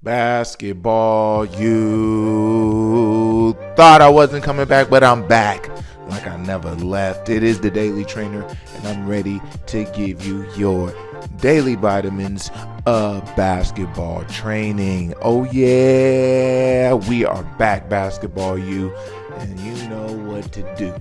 Basketball, you thought I wasn't coming back, but I'm back like I never left. It is the Daily Trainer, and I'm ready to give you your daily vitamins of basketball training. Oh yeah, we are back, basketball you, and you know what to do.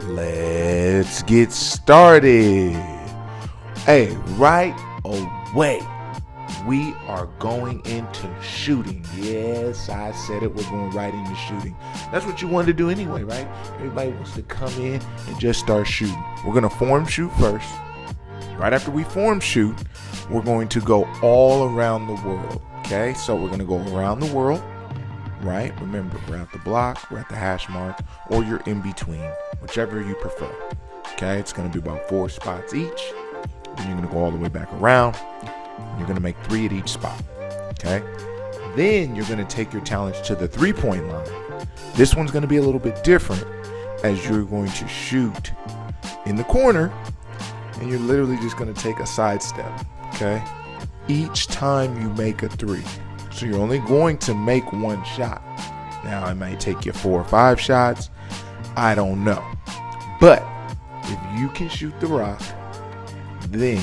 Let's get started. Hey, right away, we are going into shooting. Yes, I said it. We're going right into shooting. That's what you wanted to do anyway, right? Everybody wants to come in and just start shooting. We're going to form shoot first. Right after we form shoot, we're going to go all around the world. Okay, so we're going to go around the world, right? Remember, we're at the block, we're at the hash mark, or you're in between, whichever you prefer. Okay, it's going to be about 4 spots each. Then you're going to go all the way back around. You're going to make 3 at each spot. Okay, then you're going to take your talents to the 3-point line. This one's going to be a little bit different, as you're going to shoot in the corner, and you're literally just going to take a side step. Okay, each time you make a 3, so you're only going to make 1 shot. Now it might take you 4 or 5 shots, I don't know, but if you can shoot the rock, then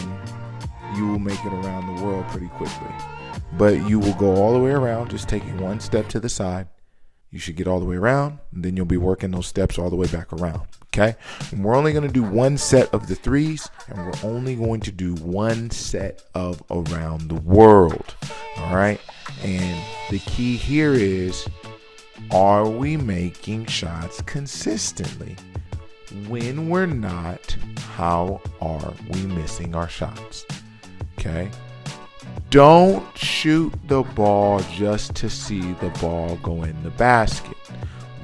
you will make it around the world pretty quickly. But you will go all the way around, just taking 1 step to the side. You should get all the way around, and then you'll be working those steps all the way back around. Okay, and we're only going to do 1 set of the 3s, and we're only going to do 1 set of around the world. All right, and the key here is, are we making shots consistently? When we're not, how are we missing our shots? Okay, don't shoot the ball just to see the ball go in the basket.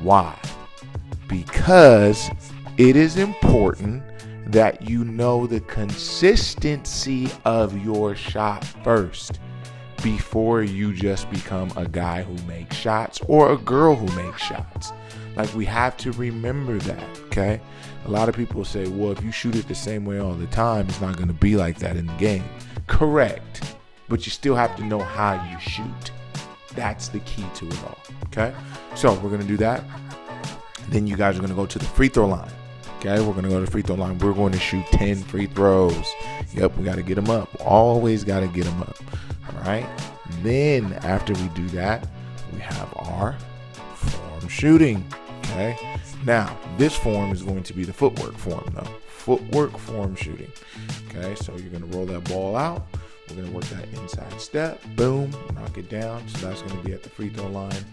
Why? Because it is important that you know the consistency of your shot first before you just become a guy who makes shots or a girl who makes shots. Like, we have to remember that, okay? A lot of people say, well, if you shoot it the same way all the time, it's not going to be like that in the game. Correct. But you still have to know how you shoot. That's the key to it all, okay? So we're going to do that. Then you guys are going to go to the free throw line, okay? We're going to go to the free throw line. We're going to shoot 10 free throws. Yep, we got to get them up. Always got to get them up, all right? Then after we do that, we have our form shooting, okay? Now, this form is going to be the footwork form, though. Footwork form shooting, okay? So you're going to roll that ball out. We're going to work that inside step. Boom, knock it down. So that's going to be at the free throw line.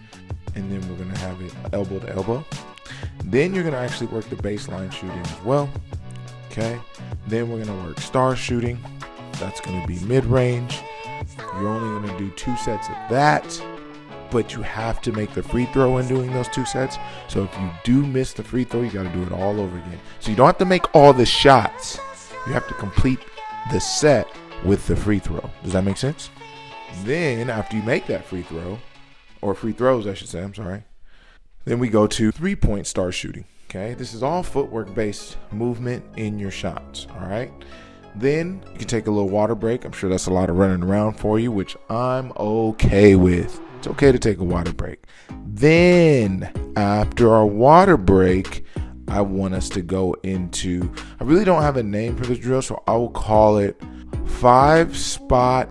And then we're going to have it elbow to elbow. Then you're going to actually work the baseline shooting as well, okay? Then we're going to work star shooting. That's going to be mid-range. You're only going to do 2 sets of that, but you have to make the free throw in doing those 2 sets. So if you do miss the free throw, you got to do it all over again. So you don't have to make all the shots. You have to complete the set with the free throw. Does that make sense? Then after you make that free throw, or free throws I should say, I'm sorry, then we go to 3-point star shooting. Okay, this is all footwork based movement in your shots. All right, then you can take a little water break. I'm sure that's a lot of running around for you, which I'm okay with. It's okay to take a water break. Then after our water break, I want us to go into, I really don't have a name for this drill, so I will call it 5-spot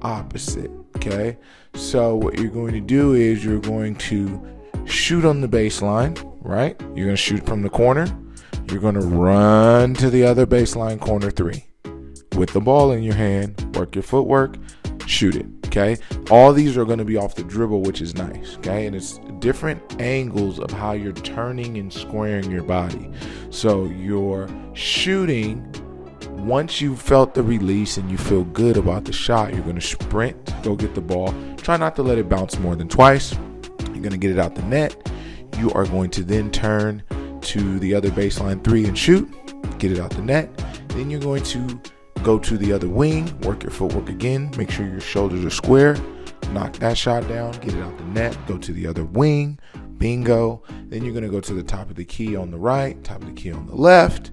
opposite. Okay, so what you're going to do is you're going to shoot on the baseline, right? You're going to shoot from the corner. You're going to run to the other baseline corner 3 with the ball in your hand. Work your footwork, shoot it. Okay, all these are going to be off the dribble, which is nice. Okay, and it's different angles of how you're turning and squaring your body. So you're shooting. Once you felt the release and you feel good about the shot, you're going to sprint, go get the ball. Try not to let it bounce more than twice. You're going to get it out the net. You are going to then turn to the other baseline 3 and shoot. Get it out the net. Then you're going to go to the other wing, work your footwork again. Make sure your shoulders are square. Knock that shot down, get it out the net. Go to the other wing. Bingo. Then you're going to go to the top of the key on the right, top of the key on the left.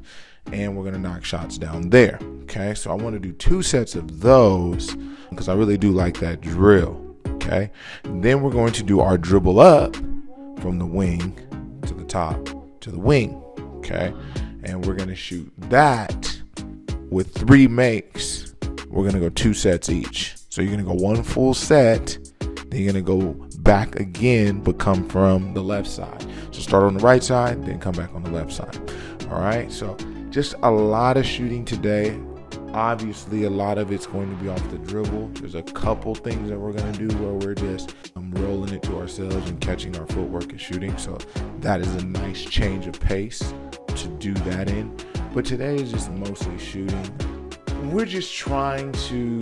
And we're going to knock shots down there. Okay, so I want to do 2 sets of those because I really do like that drill. Okay. Then we're going to do our dribble up from the wing to the top to the wing. Okay. And we're going to shoot that with 3 makes. We're going to go 2 sets each. So you're going to go 1 full set. Then you're going to go back again, but come from the left side. So start on the right side, then come back on the left side. All right. So just a lot of shooting today. Obviously, a lot of it's going to be off the dribble. There's a couple things that we're going to do where we're just rolling it to ourselves and catching our footwork and shooting. So that is a nice change of pace to do that in. But today is just mostly shooting. We're just trying to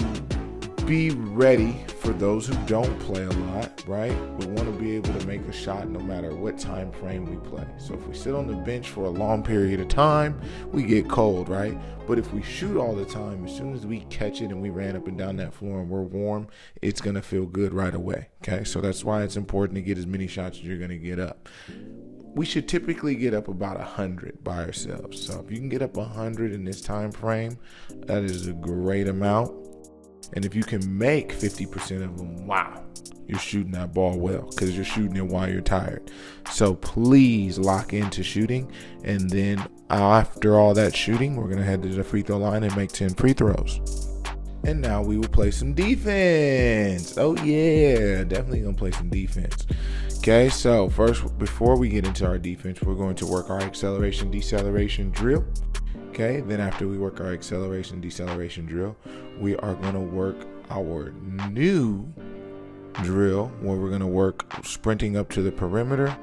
be ready for those who don't play a lot, right? We want to be able to make a shot no matter what time frame we play. So if we sit on the bench for a long period of time, we get cold, right? But if we shoot all the time, as soon as we catch it and we ran up and down that floor and we're warm, it's going to feel good right away, okay? So that's why it's important to get as many shots as you're going to get up. We should typically get up about 100 by ourselves. So if you can get up 100 in this time frame, that is a great amount. And if you can make 50% of them, wow, you're shooting that ball well because you're shooting it while you're tired. So please lock into shooting. And then after all that shooting, we're going to head to the free throw line and make 10 free throws. And now we will play some defense. Oh, yeah, definitely going to play some defense. Okay, so first, before we get into our defense, we're going to work our acceleration, deceleration drill. Okay, then after we work our acceleration, deceleration drill, we are going to work our new drill where we're going to work sprinting up to the perimeter,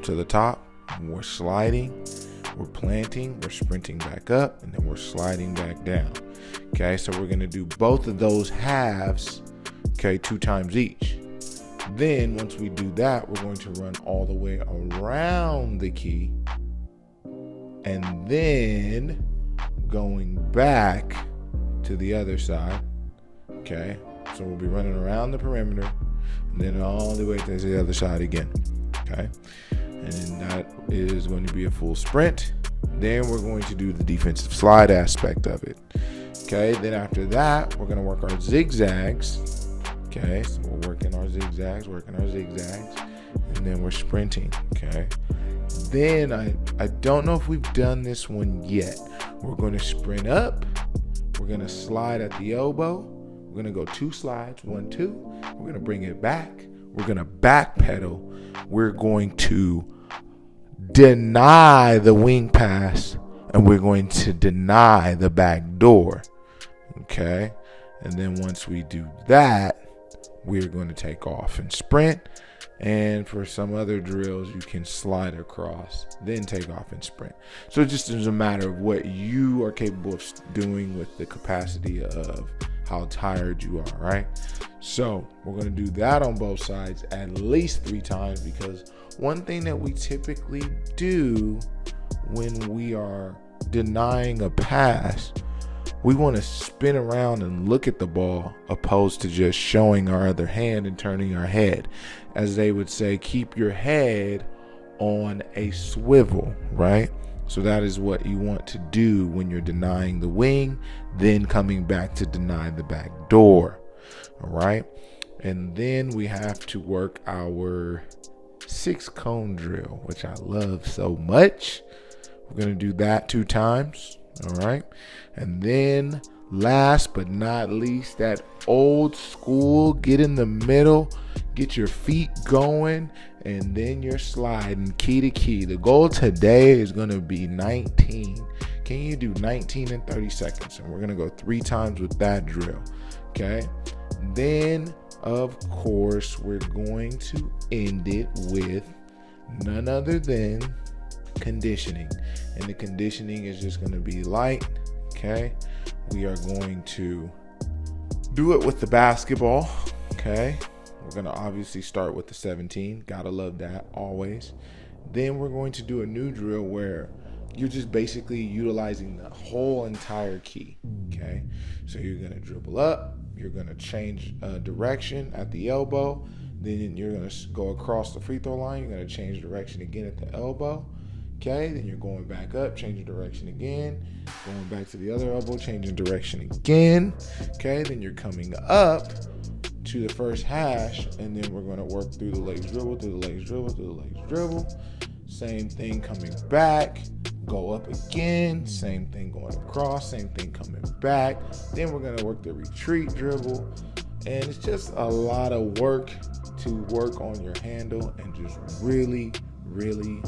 to the top. We're sliding, we're planting, we're sprinting back up, and then we're sliding back down. Okay, so we're going to do both of those halves, okay, 2 times each. Then once we do that, we're going to run all the way around the key and then going back to the other side. Okay, so we'll be running around the perimeter and then all the way to the other side again. Okay, and that is going to be a full sprint. Then we're going to do the defensive slide aspect of it. Okay, then after that, we're going to work our zigzags. Okay, so we're working our zigzags, and then we're sprinting. Okay, then I don't know if we've done this one yet. We're going to sprint up. We're going to slide at the elbow. We're going to go 2 slides, 1, 2. We're going to bring it back. We're going to backpedal. We're going to deny the wing pass, and we're going to deny the back door. Okay, and then once we do that, we're going to take off and sprint. And for some other drills, you can slide across, then take off and sprint. So it just is a matter of what you are capable of doing with the capacity of how tired you are, right? So we're going to do that on both sides at least 3 times, because one thing that we typically do when we are denying a pass, we want to spin around and look at the ball opposed to just showing our other hand and turning our head. As they would say, keep your head on a swivel, right? So that is what you want to do when you're denying the wing, then coming back to deny the back door. All right. And then we have to work our 6-cone drill, which I love so much. We're going to do that 2 times. All right. And then last but not least, that old school, get in the middle, get your feet going, and then you're sliding key to key. The goal today is going to be 19. Can you do 19 in 30 seconds? And we're going to go 3 times with that drill. Okay. Then, of course, we're going to end it with none other than conditioning. And the conditioning is just going to be light. Okay, we are going to do it with the basketball. Okay, we're going to obviously start with the 17. Gotta love that always. Then we're going to do a new drill where you're just basically utilizing the whole entire key. Okay, so you're going to dribble up, you're going to change direction at the elbow, then you're going to go across the free throw line, you're going to change direction again at the elbow. Okay, then you're going back up, changing direction again, going back to the other elbow, changing direction again. Okay, then you're coming up to the first hash, and then we're going to work through the legs dribble, through the legs dribble, through the legs dribble. Same thing coming back, go up again, same thing going across, same thing coming back. Then we're going to work the retreat dribble, and it's just a lot of work to work on your handle and just really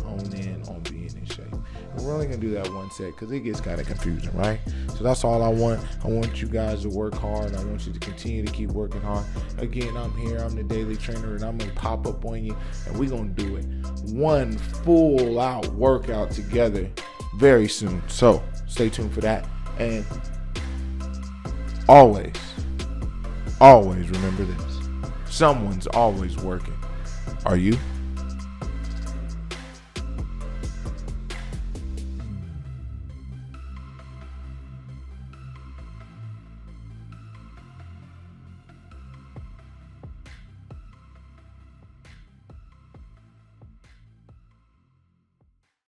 hone in on being in shape. And we're only going to do that one set because it gets kind of confusing, right? So that's all I want. I want you guys to work hard. I want you to continue to keep working hard. Again, I'm here. I'm the Daily Trainer, and I'm going to pop up on you, and we're going to do it one full out workout together very soon. So stay tuned for that. And always remember this. Someone's always working. Are you?